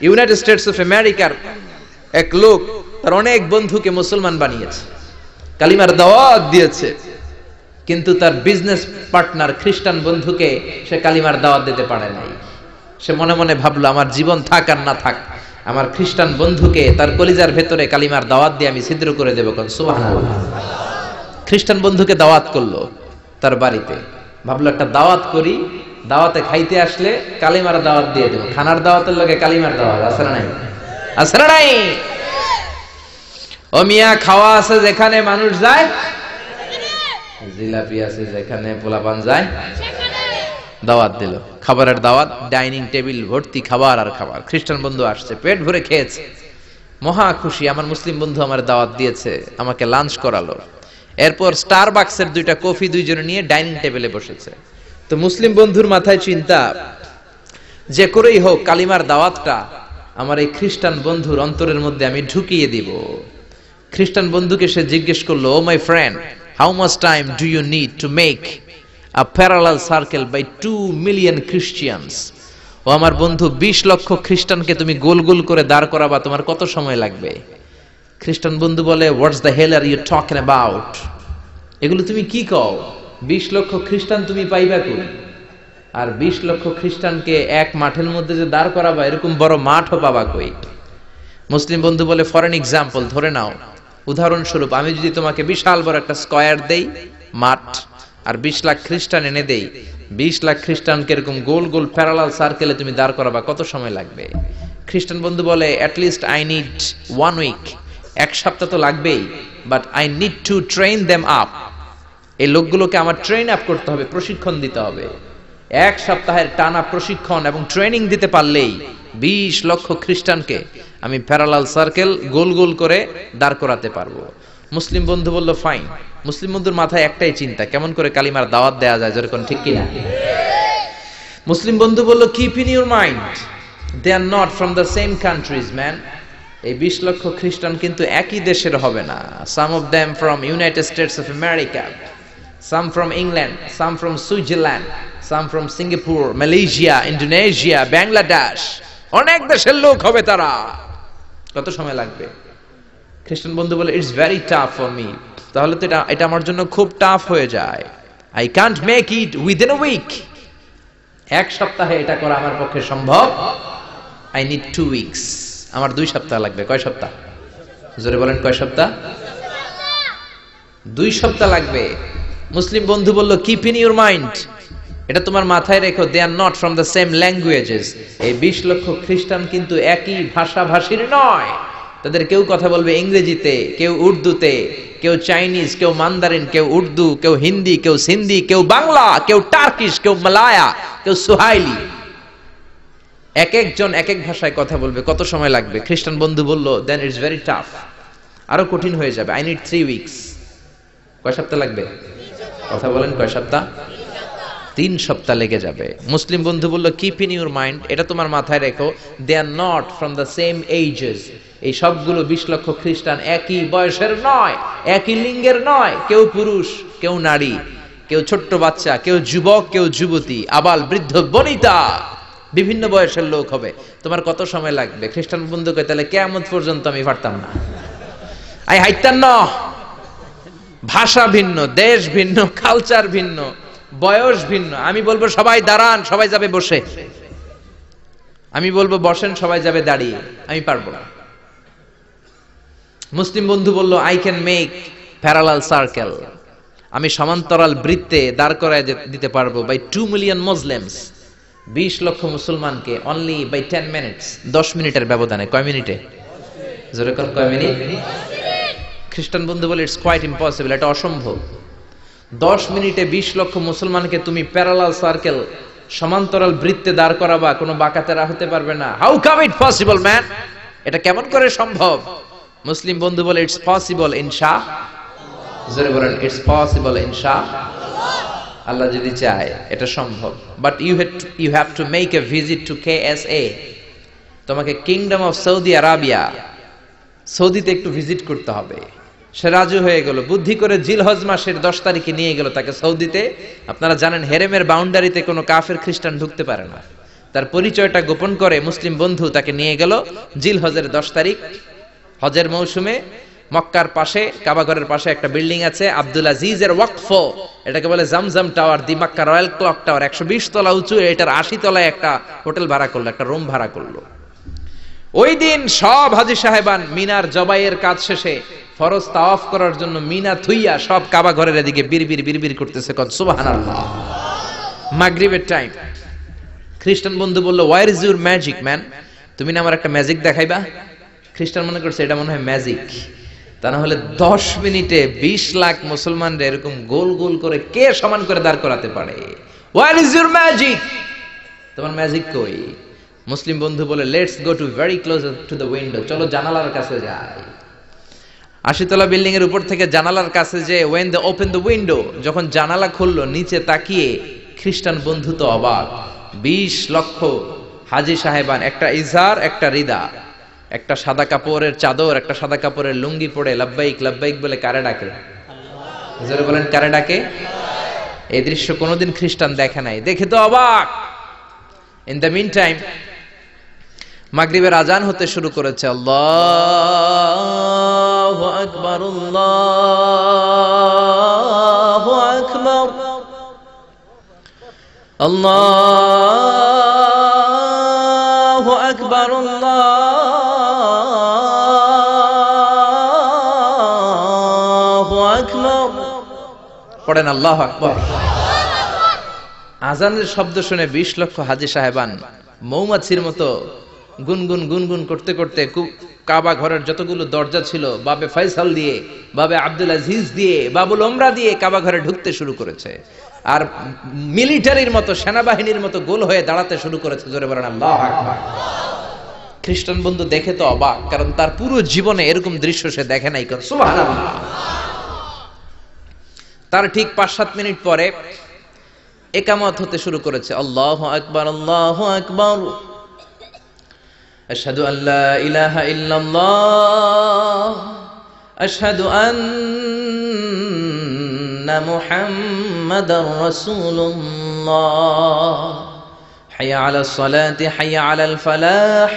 United States of আমেরিকার এক লোক তার অনেক বন্ধুকে মুসলমান বানিয়েছে, কালিমার দাওয়াত দিয়েছে, কিন্তু তার বিজনেস পার্টনার খ্রিস্টান বন্ধুকে সে কালিমার দাওয়াত দিতে পারে নাই। সে মনে মনে ভাবলো, আমার জীবন থাক আর না থাক, আমার খ্রিস্টান বন্ধুকে তার কলিজার ভেতরে কালিমার দাওয়াত দিয়ে আমি ছিদ্র করে দেবো। কোন সুবহানাল্লাহ। খ্রিস্টান বন্ধুকে দাওয়াত করলো তার বাড়িতে, ভাবলো একটা দাওয়াত করি, দাওয়াতে খাইতে আসলে কালিমার দাওয়াত দিয়ে দেবো। খানার দাওয়াতের লগে কালিমার দাওয়াত আছে না নাই? আছে না নাই? ও মিয়া, খাওয়া আছে যেখানে মানুষ যায়, জিলাপি আছে যেখানে পোলাপান যায়, দাওয়াত দিল, খাবারের দাওয়াত, ডাইনিং টেবিল ভর্তি খাবার আর খাবার। খ্রিস্টান বন্ধু আসছে, পেট ভরে খেয়েছে, মহা খুশি, আমার মুসলিম বন্ধু আমার দাওয়াত দিয়েছে, আমাকে লাঞ্চ করালো। এরপর স্টারবাক্সের 2টা কফি দুইজনে নিয়ে ডাইনিং টেবিলে বসেছে। তো মুসলিম বন্ধুর মাথায় চিন্তা, যে করেই হোক কালিমার দাওয়াতটা আমার এই খ্রিস্টান বন্ধুর অন্তরের মধ্যে আমি ঢুকিয়ে দিব। খ্রিস্টান বন্ধুকে সে জিজ্ঞেস করলো, oh my friend, how much time do you need to make a parallel circle by 2 million Christians? ও আমার বন্ধু, 20 লক্ষ খ্রিস্টানকে তুমি গোল গোল করে দাঁড় করাবা, তোমার কত সময় লাগবে? খ্রিস্টান বন্ধু বলে, what's the hell are you talking about? এগুলো তুমি কি কও? 20 লক্ষ খ্রিস্টান তুমি পাইবা কই? আর 20 লক্ষ খ্রিস্টানকে এক মাঠের মধ্যে যে দাঁড় করাবা, এরকম বড় মাঠও পাবা কই? মুসলিম বন্ধু বলে, ফর এন এক্সাম্পল, ধরে নাও, উদাহরণস্বরূপ আমি যদি তোমাকে বিশাল বড় একটা স্কয়ার দেই, মাঠ, আর 20 লাখ খ্রিস্টান এনে দেই, 20 লাখ খ্রিস্টানকে এরকম গোল গোল প্যারালাল সার্কেলে তুমি দাঁড় করাবা, কত সময় লাগবে? খ্রিস্টান বন্ধু বলে, অ্যাটলিস্ট আই নিড 1 উইক, 1 সপ্তাহ তো লাগবেই, but I need to train them up. এই লোকগুলোকে আমার ট্রেন আপ করতে হবে, প্রশিক্ষণ দিতে হবে। 1 সপ্তাহের টানা প্রশিক্ষণ এবং ট্রেনিং দিতে পারলেই 20 লক্ষ খ্রিস্টানকে আমি প্যারালাল সার্কেল গোল গোল করে দাঁড় করাতে পারবো। মুসলিম বন্ধু বলল, ফাইন। মুসলিম বন্ধুর মাথায় একটাই চিন্তা, কেমন করে কালিমার দাওয়াত দেয়া যায়, যেরকম, ঠিক কিনা? মুসলিম বন্ধু বলল, keep in your mind, they are not from the same countries man. এই 20 লক্ষ খ্রিস্টান কিন্তু একই দেশের হবে না। Some of them from United States of America, some from England, some from Switzerland, some from Singapore, Malaysia, Indonesia, Bangladesh, অনেক দেশের লোক হবে তারা। কত সময় লাগবে? খ্রিস্টান বন্ধু বলে, it's very tough for me. তাহলে তো এটা আমার জন্য খুব টাফ হয়ে যায়। I can't make it within a week. 1 সপ্তাহে এটা করা আমার পক্ষে সম্ভব। I need 2 weeks. আমার 2 সপ্তাহ লাগবে। কয় সপ্তাহ? জোরে বলেন, কয় সপ্তাহ? 2 সপ্তাহ লাগবে। মুসলিম বন্ধু বলল, কিপ ইন ইউর মাইন্ড, এটা তোমার মাথায় রেখো, they are not from the same languages. এই 20 লক্ষ খ্রিস্টান কিন্তু একই ভাষাভাষীর নয়। তাদের কেউ কথা বলবে ইংরেজিতে, কেউ উর্দুতে, কেউ চাইনিজ, কেউ মান্দারিন, কেউ উর্দু, কেউ হিন্দি, কেউ সিন্ধি, কেউ বাংলা, কেউ টার্কিশ, কেউ মালায়া, কেউ সুহাইলি। এক একজন এক এক ভাষায় কথা বলবে, কত সময় লাগবে? খ্রিস্টান বন্ধু বলল, দেন ইটস ভেরি টাফ, আরো কঠিন হয়ে যাবে। I need 3 weeks. কয় সপ্তাহ লাগবে? কথা বলেন, কয় সপ্তাহ? 3 সপ্তাহ লেগে যাবে। মুসলিম বন্ধু বলল, কিপ ইন ইউর মাইন্ড, এটা তোমার মাথায় রেখো, they are not from the same ages. এই সবগুলো 20 লক্ষ খ্রিস্টান একই বয়সের নয়, একই লিঙ্গের নয়। কেউ পুরুষ, কেউ নারী, কেউ ছোট্ট বাচ্চা, কেউ যুবক, কেউ যুবতী, আবাল বৃদ্ধ বনিতা, বিভিন্ন বয়সের লোক হবে। তোমার কত সময় লাগবে? খ্রিস্টান বন্ধুকে, তাহলে কিয়ামত পর্যন্ত আমি পারতাম না। আই হাইতাম না। ভাষা ভিন্ন, দেশ ভিন্ন, কালচার ভিন্ন, বয়স ভিন্ন। আমি বলবো সবাই দাঁড়ান, সবাই যাবে বসে। আমি বলবো বসেন, সবাই যাবে দাঁড়িয়ে। আমি পারবো না। মুসলিম বন্ধু বলল, I can make parallel circle, আমি সমান্তরাল বৃত্তে দাঁড় করায় দিতে পারবো, বাই 2 মিলিয়ন মুসলিমস, 20 লক্ষ মুসলমানকে, অনলি বাই 10 মিনিটস, 10 মিনিটের ব্যবধানে। কয় মিনিটে? জোরে কোন, কয় মিনিট? খ্রিস্টান বন্ধু বলে, ইটস কোয়াইট ইম্পসিবল, এটা অসম্ভব। 10 মিনিটে 20 লক্ষ মুসলমানকে তুমি প্যারালাল সার্কেল, সমান্তরাল বৃত্তে দাঁড় করাবা, কোনো বাকাতেরা হতে পারবে না। How come it possible man, এটা কেমন করে সম্ভব? মুসলিম বন্ধু বলে, ইটস পসিবল ইনশাআল্লাহ। জোরে বলেন, ইটস পসিবল ইনশাআল্লাহ। আল্লাহ যদি চায় এটা সম্ভব। But you have to make a visit to KSA। তোমাকে কিংডম অফ সৌদি আরাবিয়া, সৌদিতে একটু ভিজিট করতে হবে। সে রাজু হয়ে গেল, বুদ্ধি করে জিলহজ মাসের 10 তারিখে নিয়ে গেল তাকে সৌদিতে। আপনারা জানেন, হেরেমের বাউন্ডারিতে কোনো কাফের খ্রিস্টান ঢুকতে পারে না। তার পরিচয়টা গোপন করে মুসলিম বন্ধু তাকে নিয়ে গেল জিলহজের 10 তারিখ হজের মৌসুমে মক্কার পাশে কাবাঘরের পাশে একটা বিল্ডিং আছে আব্দুল আজিজের ওয়াকফ, এটাকে বলে জামজাম টাওয়ার, দি মক্কা রয়্যাল ক্লক টাওয়ার, 120 তলা উঁচু, এটার 80 তলায় একটা হোটেল ভাড়া করলো, একটা রুম ভাড়া করলো। ওই দিন সব হাজী সাহেবান মিনার জবাইয়ের কাজ শেষে ফরজ তাওয়াফ করার জন্য মিনা থুইয়া সব কাবাঘরের এদিকে বিড়বিড় করতেছে, কত সুবহানাল্লাহ। মাগরিবের টাইম, খ্রিস্টান বন্ধু বলল, where is your magic man, তুমি না আমার একটা ম্যাজিক দেখাইবা। খ্রিস্টান মনে করছে এটা মনে হয় ম্যাজিক, তা না হলে 10 মিনিটে 20 লাখ মুসলমানরা এরকম গোল গোল করে কে সমান করে দাঁড় করাতে পারে। ওয়ার ইজ ইউর ম্যাজিক, তোমার ম্যাজিক কই? মুসলিম বন্ধু বলে, let's go to very close to the window, চলো জানালার কাছে যাই। 80 তলা বিল্ডিং এর উপর থেকে জানালার কাছে যে when they open the window, যখন জানালা খুললো নিচে তাকিয়ে খ্রিস্টান বন্ধু তো অবাক। 20 লক্ষ হাজী সাহেবান, একটা ইজার একটা রিদা, একটা সাদা কাপড়ের চাদর একটা সাদা কাপড়ের লুঙ্গি পরে লাব্বাইক লাব্বাইক বলে কারে ডাকে? জোরে বলেন, কারে ডাকে? এই দৃশ্য কোনোদিন খ্রিস্টান দেখে নাই, দেখে তো অবাক। ইন দ্য মিন টাইম মাগরিবের আজান হতে শুরু করেছে। আল্লাহু আকবার, আল্লাহু আকবার, আল্লাহু আকবার, আল্লাহু আকবার। পড়েন আল্লাহু আকবার। আজানের শব্দ শুনে 20 লক্ষ হাজী সাহেবান মৌমাছির মতো গুনগুন গুনগুন করতে করতে কাবা ঘরের যতগুলো দরজা ছিল বাবে ফয়সাল দিয়ে, বাবে আব্দুল আজিজ দিয়ে, বাবুল ওমরা দিয়ে কাবা ঘরে ঢুকতে শুরু করেছে, আর মিলিটারির মতো সেনাবাহিনীর মতো গোল হয়ে দাঁড়াতে শুরু করেছে। জোরে বলেন আল্লাহু আকবার। খ্রিস্টান বন্ধু দেখে তো অবাক, কারণ তার পুরো জীবনে এরকম দৃশ্য সে দেখে নাই। সুবহানাল্লাহ। তার ঠিক 5-7 মিনিট পরে ইকামত হতে শুরু করেছে। আল্লাহু আকবার, আল্লাহু আকবার, আশহাদু আল্লা ইলাহা ইল্লাল্লাহ, আশহাদু আন্না মুহাম্মাদার রাসূলুল্লাহ, হাইয়া আলাস সালাতি হাইয়া আলাল ফালাহ,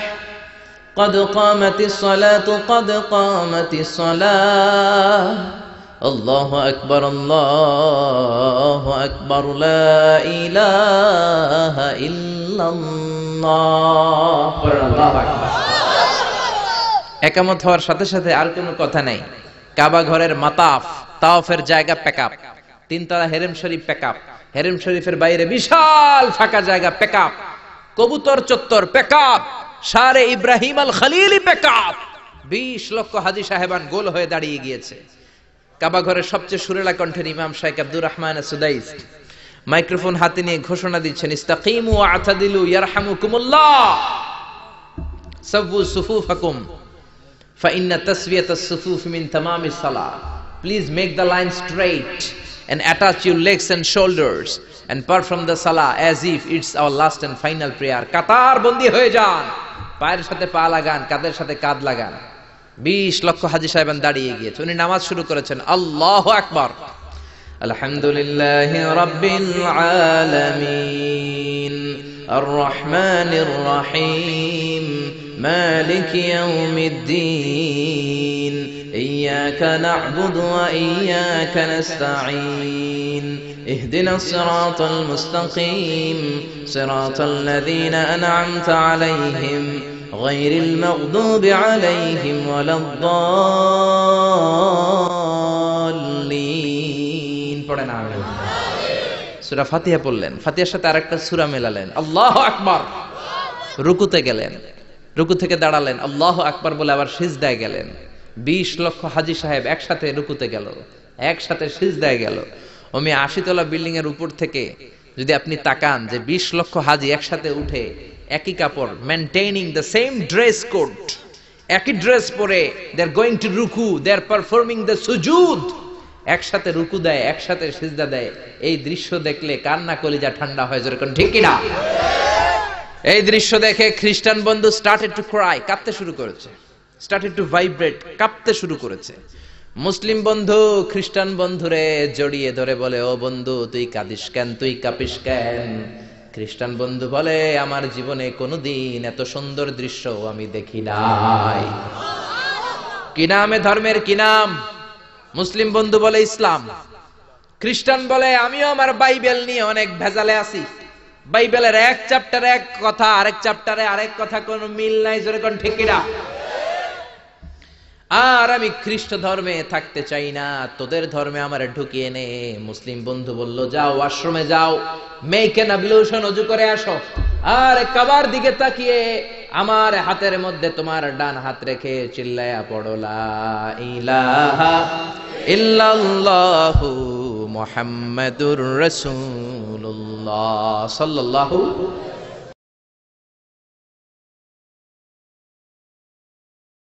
قد قامت الصلاة قد قامت الصلاة، الله أكبر الله أكبر لا إله إلا الله। একামত হওয়ার সাথে সাথে আর কোনো কথা নাই। কাবা ঘরের মাতাফ তাওয়াফের জায়গা প্যাকআপ, 3 তলা হেরেম শরীফ প্যাকআপ, হেরেম শরীফের বাইরে বিশাল ফাঁকা জায়গা প্যাকআপ, কবুতর চত্বর প্যাকআপ, শারে ইব্রাহিম আল খলিলি প্যাকআপ। 20 লক্ষ হাজী সাহেবান গোল হয়ে দাঁড়িয়ে গিয়েছে। কাবা ঘরের সবচেয়ে সুরেলা কণ্ঠের ইমাম শাইখ আব্দুর রহমান সুদাইস মাইক্রোফোন হাতে নিয়ে ঘোষণা দিচ্ছেন, ইস্তাকিমু ওয়া আতাদিলু ইয়ারহামুকুমুল্লাহ, সাব্বু সুফুফাকুম ফাইন্না তাসবিয়াতাস সুফুফ মিন তামামিস সালাহ। Please make the line straight and attach your legs and shoulders and perform the salah as if it's our last and final prayer. কাতার বন্দী হয়ে যান, পায়ের সাথে পা লাগান, কাঁধের সাথে কাঁধ লাগান। 20 লক্ষ হাজী সাহেবান দাঁড়িয়ে গিয়েছে। উনি নামাজ শুরু করেছেন। আল্লাহু আকবার, আলহামদুলিল্লাহি রাব্বিল আলামিন, আর রহমানির রহিম, মালিকি ইয়াউমিদ্দিন, ইয়্যাকা না'বুদু ওয়া ইয়্যাকা নাস্তাঈন, ইহদিনাস সিরাতাল মুস্তাকিম, সিরাতাল লাযীনা আন'আমতা আলাইহিম غير المغضوب عليهم ولا الضالين। পড়েন আমিন। সূরা ফাতিহা পড়লেন, ফাতিহার সাথে আরেকটা সূরা মেলালেন, আল্লাহু আকবার। রুকুতে গেলেন, রুকু থেকে দাঁড়ালেন, আল্লাহু আকবার বলে আবার সিজদায় গেলেন। 20 লক্ষ হাজী সাহেব একসাথে রুকুতে গেল, একসাথে সিজদায় গেল। ওমি 80 তলা বিল্ডিং এর উপর থেকে যদি আপনি তাকান যে 20 লক্ষ হাজী একসাথে উঠে একই কাপড়, maintaining the same dress code, একই ড্রেস পরে দে আর গোইং টু রুকু, দে আর পারফর্মিং দ্য সুজুদ, একসাথে রুকু দেয়, একসাথে সিজদা দেয়। এই দৃশ্য দেখলে কান্না কলিজা ঠান্ডা হয়ে যায়, ঠিক কি না? এই দৃশ্য দেখে খ্রিস্টান বন্ধু স্টার্টেড টু ক্রাই, কাঁদতে শুরু করেছে, স্টার্টেড টু ভাইব্রেট, কাঁপতে শুরু করেছে। মুসলিম বন্ধু খ্রিস্টান বন্ধুরে জড়িয়ে ধরে বলে, ও বন্ধু তুই কাঁদিস কেন, তুই কাঁপিস কেন? খ্রিস্টান বন্ধু বলে আমার জীবনে কোনোদিন এত সুন্দর দৃশ্য আমি দেখি নাই। কি নামে ধর্মের কি নাম? মুসলিম বন্ধু বলে ইসলাম, খ্রিস্টান বলে আমিও আমার বাইবেল নিয়ে অনেক ভেজালে আছি, বাইবেলের এক চ্যাপ্টারে এক কথা, আরেক চ্যাপ্টারে আরেক কথা, কোনো মিল নাই, জোরে কোন ঠিক কিনা? আর আমি খ্রিস্ট ধর্মে থাকতে চাই না, তোদের ধর্মে আমার ঢুকিয়ে নে। মুসলিম বন্ধু বলল যাও আশ্রমে যাও, মেক এন অ্যাবলিউশন, ওযু করে আসো, আর কাবার দিকে তাকিয়ে আমার হাতের মধ্যে তোমার ডান হাত রেখে চিল্লায়া পড়ো লা ইলাহা ইল্লাল্লাহু মুহাম্মাদুর রাসূলুল্লাহ সাল্লাল্লাহু